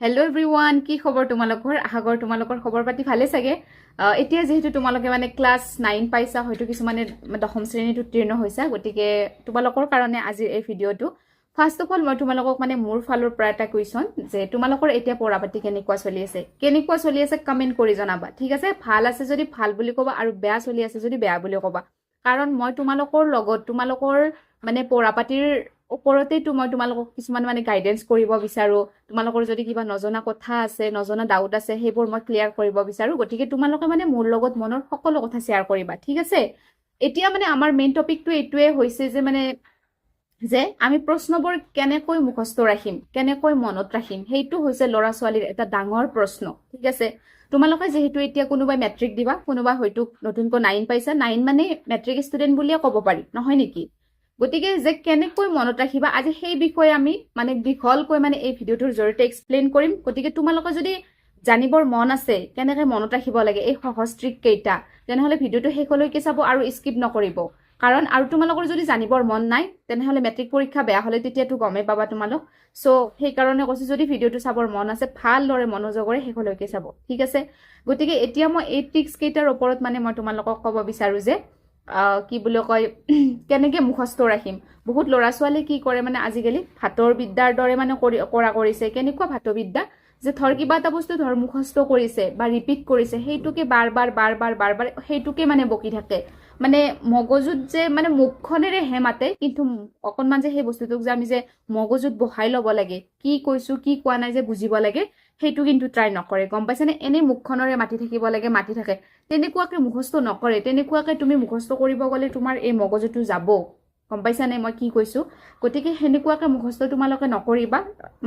Hello' everyone, কি খবৰ তোমালোকৰ? আশা কৰোঁ তোমালোকৰ খবৰ পাতি ভালে চাগে। এতিয়া যিহেতু তোমালোকে মানে ক্লাছ 9 পাইছা, হয়তো কিছুমানে দশম শ্ৰেণীত উত্তীৰ্ণ হৈছা, গতিকে তোমালোকৰ কাৰণে আজিৰ এই ভিডিঅ'টো। ফাৰ্ষ্ট অফ অল মই তোমালোকক মানে মোৰ ফালৰ পৰা এটা কুৱেশ্যন যে তোমালোকৰ এতিয়া পঢ়া পাতি কেনেকুৱা চলি আছে কমেণ্ট কৰি জনাবা, ঠিক আছে? ভাল আছে যদি ভাল বুলি ক'বা আৰু বেয়া চলি আছে যদি বেয়া বুলি ক'বা। কাৰণ মই তোমালোকৰ লগত তোমালোকৰ মানে পঢ়া পাতিৰ ওপৰতেইতো মই তোমালোকক কিছুমান মানে গাইডেন্স কৰিব বিচাৰোঁ। তোমালোকৰ যদি কিবা নজনা কথা আছে, নজনা ডাউট আছে, সেইবোৰ মই ক্লিয়াৰ কৰিব বিচাৰোঁ। গতিকে তোমালোকে মানে মোৰ লগত মনৰ সকলো কথা শ্বেয়াৰ কৰিবা, ঠিক আছে? এতিয়া মানে আমাৰ মেইন টপিকটো এইটোৱে হৈছে যে আমি প্ৰশ্নবোৰ কেনেকৈ মুখস্থ ৰাখিম, কেনেকৈ মনত ৰাখিম, সেইটো হৈছে ল'ৰা ছোৱালীৰ এটা ডাঙৰ প্ৰশ্ন, ঠিক আছে? তোমালোকে যিহেতু এতিয়া কোনোবাই মেট্ৰিক দিবা, কোনোবাই হয়তো নতুনকৈ 9 পাইছা, 9 মানে মেট্ৰিক ষ্টুডেণ্ট বুলিয়ে ক'ব পাৰি, নহয় নেকি? গতিকে যে কেনেকৈ মনত ৰাখিবা, আজি সেই বিষয়ে আমি মানে দীঘলকৈ মানে এই ভিডিঅ'টোৰ জৰিয়তে এক্সপ্লেইন কৰিম। গতিকে তোমালোকৰ যদি জানিবৰ মন আছে কেনেকৈ মনত ৰাখিব লাগে এই সহজ ট্ৰিক কেইটা, তেনেহ'লে ভিডিঅ'টো শেষলৈকে চাব আৰু স্কিপ নকৰিব। কাৰণ আৰু তোমালোকৰ যদি জানিবৰ মন নাই, তেনেহ'লে মেট্ৰিক পৰীক্ষা বেয়া হ'লে তেতিয়াতো গমেই পাবা তোমালোক। চ' সেইকাৰণে কৈছোঁ, যদি ভিডিঅ'টো চাবৰ মন আছে ভালদৰে মনোযোগৰে শেষলৈকে চাব, ঠিক আছে? গতিকে এতিয়া মই এই ট্ৰিক্স কেইটাৰ ওপৰত মানে মই তোমালোকক ক'ব বিচাৰোঁ যে কি বুলি কয় কেনেকে মুখস্থ ৰাখিম। বহুত ল'ৰা ছোৱালী কি কৰে মানে আজিকালি ভাতৰ বিদ্যাৰ দৰে মানে কৰা কৰিছে। কেনেকুৱা ভাতৰ বিদ্যা, যে ধৰ কিবা এটা বস্তু ধৰ মুখস্থ কৰিছে বা ৰিপিট কৰিছে, সেইটোকে বাৰ বাৰ সেইটোকে মানে বকি থাকে। মানে মগজুত যে মানে মুখখনেৰে হে মাতে, কিন্তু অকণমান যে সেই বস্তুটোক যে আমি যে মগজুত বহাই ল'ব লাগে, কি কৈছো কি কোৱা নাই যে বুজিব লাগে, সেইটো কিন্তু ট্ৰাই নকৰে, গম পাইছানে? এনেই মুখখনৰে মাতি থাকিব লাগে, মাতি থাকে। তেনেকুৱাকে মুখস্থ নকৰে। তেনেকুৱাকে তুমি মুখস্থ কৰিব গ'লে তোমাৰ এই মগজুটো যাব, গম পাইছানে মই কি কৈছোঁ? গতিকে সেনেকুৱাকে মুখস্থ তোমালোকে নকৰিবা।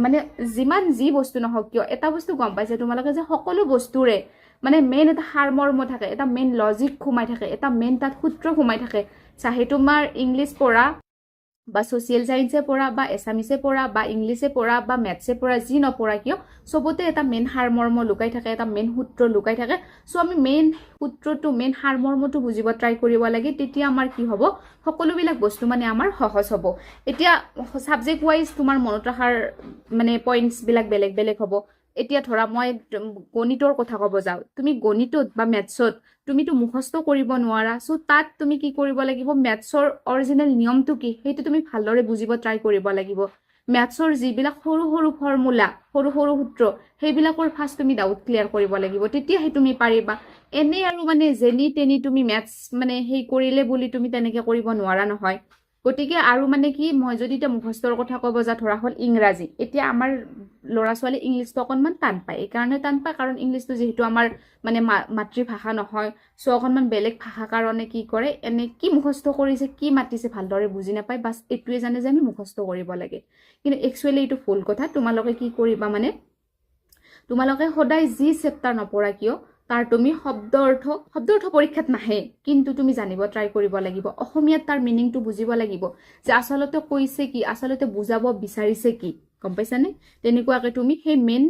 মানে যিমান যি বস্তু নহওক কিয়, এটা বস্তু গম পাইছে তোমালোকে যে সকলো বস্তুৰে মানে মেইন এটা সাৰমৰ্ম থাকে, এটা মেইন লজিক সোমাই থাকে, এটা মেইন তাত সূত্ৰ সোমাই থাকে। চাহে তোমাৰ ইংলিছ পঢ়া বা ছ'চিয়েল চায়েন্সে পঢ়া বা এছামিছে পঢ়া বা ইংলিছে পঢ়া বা মেথছে পঢ়া, যি নপঢ়া কিয় চবতে এটা মেইন সাৰমৰ্ম লুকাই থাকে, এটা মেইন সূত্ৰ লুকাই থাকে। চ' আমি মেইন সূত্ৰটো, মেইন সাৰমৰ্মটো বুজিব ট্ৰাই কৰিব লাগে। তেতিয়া আমাৰ কি হ'ব, সকলোবিলাক বস্তু মানে আমাৰ সহজ হ'ব। এতিয়া ছাবজেক্ট ৱাইজ তোমাৰ মনত ৰখাৰ মানে পইণ্টছবিলাক বেলেগ বেলেগ হ'ব। এতিয়া ধৰা মই গণিতৰ কথা ক'ব যাওঁ, তুমি গণিতত বা মেথছত তুমিতো মুখস্থ কৰিব নোৱাৰা। চ' তাত তুমি কি কৰিব লাগিব, মেথছৰ অৰিজিনেল নিয়মটো কি সেইটো তুমি ভালদৰে বুজিব ট্ৰাই কৰিব লাগিব। মেথছৰ যিবিলাক সৰু সৰু ফৰ্মুলা, সৰু সৰু সূত্ৰ, সেইবিলাকৰ ফাৰ্ষ্ট তুমি ডাউট ক্লিয়াৰ কৰিব লাগিব, তেতিয়াহে তুমি পাৰিবা। এনেই আৰু মানে যেনি তেনি তুমি মেথছ মানে সেই কৰিলে বুলি তুমি তেনেকে কৰিব নোৱাৰা নহয়। গতিকে আৰু মানে কি, মই যদি এতিয়া মুখস্থৰ কথা ক'ব যাওঁ, ধৰা হ'ল ইংৰাজী। এতিয়া আমাৰ ল'ৰা ছোৱালী ইংলিছটো অকণমান টান পায়। এইকাৰণে টান পায় কাৰণ ইংলিছটো যিহেতু আমাৰ মানে মাতৃভাষা নহয়। চ' অকণমান বেলেগ ভাষা কাৰণে কি কৰে, এনে কি মুখস্থ কৰিছে, কি মাতিছে ভালদৰে বুজি নাপায়, বাছ এইটোৱে জানে যে আমি মুখস্থ কৰিব লাগে। কিন্তু একচুৱেলি এইটো ভুল কথা। তোমালোকে কি কৰিবা মানে, তোমালোকে সদায় যি চেপ্টাৰ নপঢ়া কিয় তাৰ তুমি শব্দ অৰ্থ পৰীক্ষাত নাহে, কিন্তু তুমি জানিব ট্ৰাই কৰিব লাগিব। অসমীয়াত তাৰ মিনিংটো বুজিব লাগিব, যে আচলতে কৈছে কি, আচলতে বুজাব বিচাৰিছে কি, গম পাইছানে? তেনেকুৱাকে তুমি সেই মেইন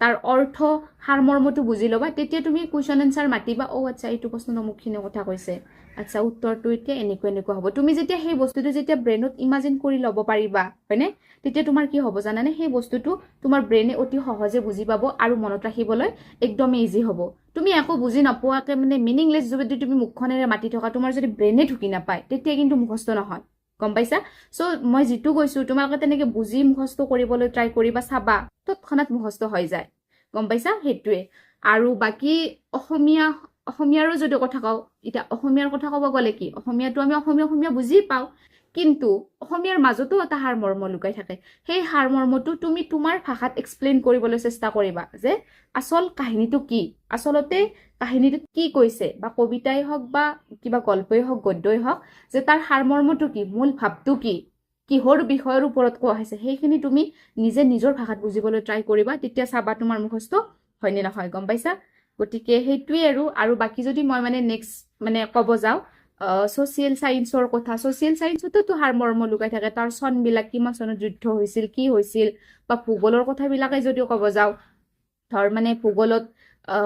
তাৰ অৰ্থ সাৰমৰ্মটো বুজি ল'বা। তেতিয়া তুমি কুৱেশ্যন এনচাৰ মাতিবা, আচ্ছা এইটো প্ৰশ্নৰ অমুকখিনি কথা কৈছে, আচ্ছা উত্তৰটো এতিয়া এনেকুৱা হ'ব। তুমি যেতিয়া সেই বস্তুটো যেতিয়া ব্ৰেইনত ইমাজিন কৰি ল'ব পাৰিবা, হয়নে? তেতিয়া তোমাৰ কি হ'ব জানানে, সেই বস্তুটো তোমাৰ ব্ৰেইনে অতি সহজে বুজি পাব আৰু মনত ৰাখিবলৈ একদমেই ইজি হ'ব। তুমি একো বুজি নোপোৱাকে মানে মিনিংলেছ যদি তুমি মুখখনেৰে মাতি থকা, তোমাৰ যদি ব্ৰেইনে ঢুকি নাপায়, তেতিয়া কিন্তু মুখস্থ নহয়, গম পাইছা? চ' মই যিটো কৈছোঁ, তোমালোকে তেনেকে বুজি মুখস্থ কৰিবলৈ ট্ৰাই কৰিবা, চাবা তৎক্ষণাত মুখস্থ হৈ যায়, গম পাইছা? সেইটোৱে। আৰু বাকী অসমীয়াৰো যদি কথা কওঁ, এতিয়া অসমীয়াৰ কথা ক'ব গ'লে কি, অসমীয়াটো আমি অসমীয়া বুজি পাওঁ, কিন্তু অসমীয়াৰ মাজতো এটা সাৰমৰ্ম লুকাই থাকে। সেই সাৰমৰ্মটো তুমি তোমাৰ ভাষাত এক্সপ্লেইন কৰিবলৈ চেষ্টা কৰিবা, যে আচল কাহিনীটো কি, আচলতে কাহিনীটোত কি কৈছে, বা কবিতাই হওক বা কিবা গল্পই হওক, গদ্যই হওক, যে তাৰ সাৰমৰ্মটো কি, মূল ভাৱটো কি, কিহৰ বিষয়ৰ ওপৰত কোৱা হৈছে, সেইখিনি তুমি নিজে নিজৰ ভাষাত বুজিবলৈ ট্ৰাই কৰিবা। তেতিয়া চাবা তোমাৰ মুখস্থ হয়নে নহয়, গম পাইছা? গতিকে সেইটোৱে। আৰু বাকী যদি মই মানে নেক্সট মানে ক'ব যাওঁ, ছ'চিয়েল চায়েন্সৰ কথা, ছ'চিয়েল চায়েন্সতো সাৰমৰ্ম লুকাই থাকে। তাৰ চনবিলাক, কিমান চনত যুদ্ধ হৈছিল, কি হৈছিল, বা ভূগোলৰ কথাবিলাকে যদিও ক'ব যাওঁ, ধৰ মানে ভূগোলত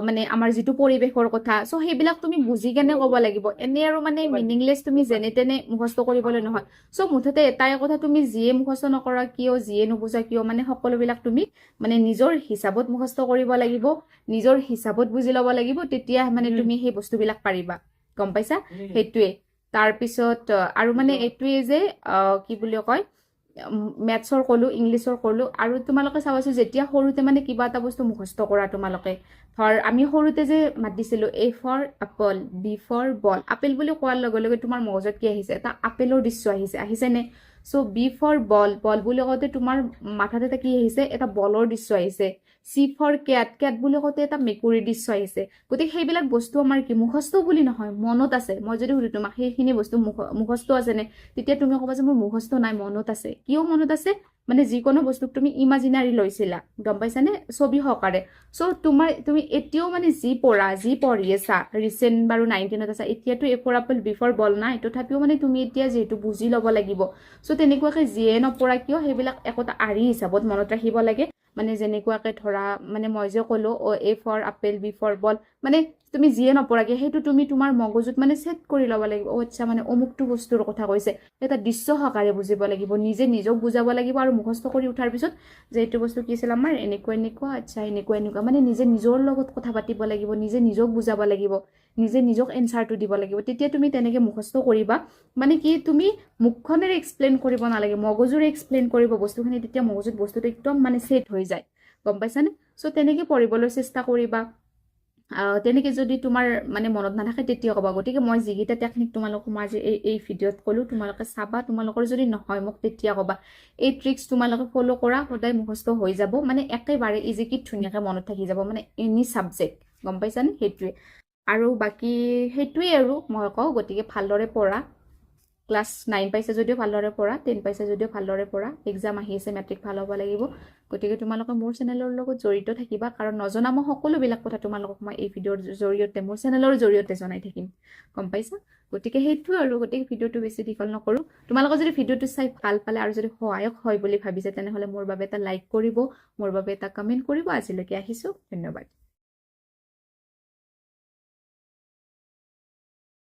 মানে আমাৰ যিটো পৰিৱেশৰ কথা চ' সেইবিলাক তুমি বুজি কেনে ক'ব লাগিব এনে আৰু মানে মিনিংলেছ তুমি যেনে তেনে মুখস্থ কৰিবলৈ নহয় চ' মুঠতে এটাই কথা তুমি যিয়ে মুখস্থ নকৰা কিয় যিয়ে নুবুজা কিয় মানে সকলোবিলাক তুমি মানে নিজৰ হিচাপত মুখস্থ কৰিব লাগিব নিজৰ হিচাপত বুজি ল'ব লাগিব তেতিয়া মানে তুমি সেই বস্তুবিলাক পাৰিবা গম পাইছা সেইটোৱে তাৰপিছত আৰু মানে এইটোৱে যে কি বুলি কয় মেথছৰ ক'লো ইংলিছৰ ক'লো আৰু তোমালোকে চাবাচোন যেতিয়া সৰুতে মানে কিবা এটা বস্তু মুখস্থ কৰা তোমালোকে ধৰ আমি সৰুতে যে মাত দিছিলো A for apple B for ball apple বুলি কোৱাৰ লগে লগে তোমাৰ মগজত কি আহিছে এটা আপেলৰ দৃশ্য আহিছে নে চ' বি ফৰ বল বুলি কওঁতে তোমাৰ মাথাত এটা কি আহিছে এটা বলৰ দৃশ্য আহিছে চি ফৰ কেট বুলি কওঁতে এটা মেকুৰীৰ দৃশ্য আহিছে গতিকে সেইবিলাক বস্তু আমাৰ কি মুখস্থ বুলি নহয় মনত আছে মই যদি সুধো তোমাক সেইখিনি বস্তু মুখস্থ আছে নে তেতিয়া তুমি ক'বা যে মোৰ মুখস্থ নাই মনত আছে কিয় মনত আছে মানে যিকোনো বস্তুক তুমি ইমাজিনাৰী লৈছিলা গম পাইছানে ছবি সহকাৰে চ' তুমি এতিয়াও মানে যি পঢ়ি আছা ৰিচেণ্ট বাৰু 19ত আছা এতিয়াতো A for apple B for ball নাই তথাপিও মানে তুমি এতিয়া যিহেতু বুজি ল'ব লাগিব চ' তেনেকুৱাকে যিয়ে নপঢ়া কিয় সেইবিলাক একোটা আৰ্হি হিচাপত মনত ৰাখিব লাগে মানে যেনেকুৱাকে ধৰা মানে মই যে ক'লো A for apple B for ball মানে তুমি যিয়ে নপঢ়াকে সেইটো তুমি তোমাৰ মগজুত মানে ছেট কৰি ল'ব লাগিব আচ্ছা মানে অমুকটো বস্তুৰ কথা কৈছে এটা দৃশ্য সহকাৰে বুজিব লাগিব নিজক বুজাব লাগিব আৰু মুখস্থ কৰি উঠাৰ পিছত যে এইটো বস্তু কি আছিল আমাৰ এনেকুৱা আচ্ছা এনেকুৱা মানে নিজৰ লগত কথা পাতিব লাগিব নিজক বুজাব লাগিব নিজক এনচাৰটো দিব লাগিব তেতিয়া তুমি তেনেকে মুখস্থ কৰিবা মানে কি তুমি মুখখনেৰে এক্সপ্লেইন কৰিব নালাগে মগজুৰে এক্সপ্লেইন কৰিব বস্তুখিনি তেতিয়া মগজুত বস্তুটো একদম মানে ছেট হৈ যায় গম পাইছানে চ' তেনেকে পঢ়িবলৈ চেষ্টা কৰিবা তেনেকে যদি তোমাৰ মানে মনত নাথাকে তেতিয়া ক'বা গতিকে মই যিকেইটা টেকনিক তোমালোকক মই আজি এই ভিডিঅ'ত ক'লো তোমালোকে চাবা তোমালোকৰ যদি নহয় মোক তেতিয়া ক'বা এই ট্ৰিক্স তোমালোকে ফ'ল' কৰা সদায় মুখস্থ হৈ যাব মানে একেবাৰে ইজিকে ধুনীয়াকে মনত থাকি যাব মানে এনি ছাবজেক্ট গম পাইছানে সেইটোৱে আৰু বাকী সেইটোৱে আৰু মই কওঁ গতিকে ভালদৰে পঢ়া ক্লাছ 9 পাইছে যদিও ভালদৰে পঢ়া 10 পাইছে যদিও ভালদৰে পঢ়া এক্সাম আহি আছে মেট্ৰিক ভাল হ'ব লাগিব গতিকে তোমালোকে মোৰ চেনেলৰ লগত জড়িত থাকিবা কাৰণ নজনা মই সকলোবিলাক কথা তোমালোকক মই এই ভিডিঅ'ৰ জৰিয়তে মোৰ চেনেলৰ জৰিয়তে জনাই থাকিম গম পাইছা গতিকে সেইটো আৰু গতিকে ভিডিঅ'টো বেছি দীঘল নকৰোঁ তোমালোকে যদি ভিডিঅ'টো চাই ভাল পালে আৰু যদি সহায়ক হয় বুলি ভাবিছে তেনেহ'লে মোৰ বাবে এটা লাইক কৰিব মোৰ বাবে এটা কমেণ্ট কৰিব আজিলৈকে আহিছোঁ ধন্যবাদ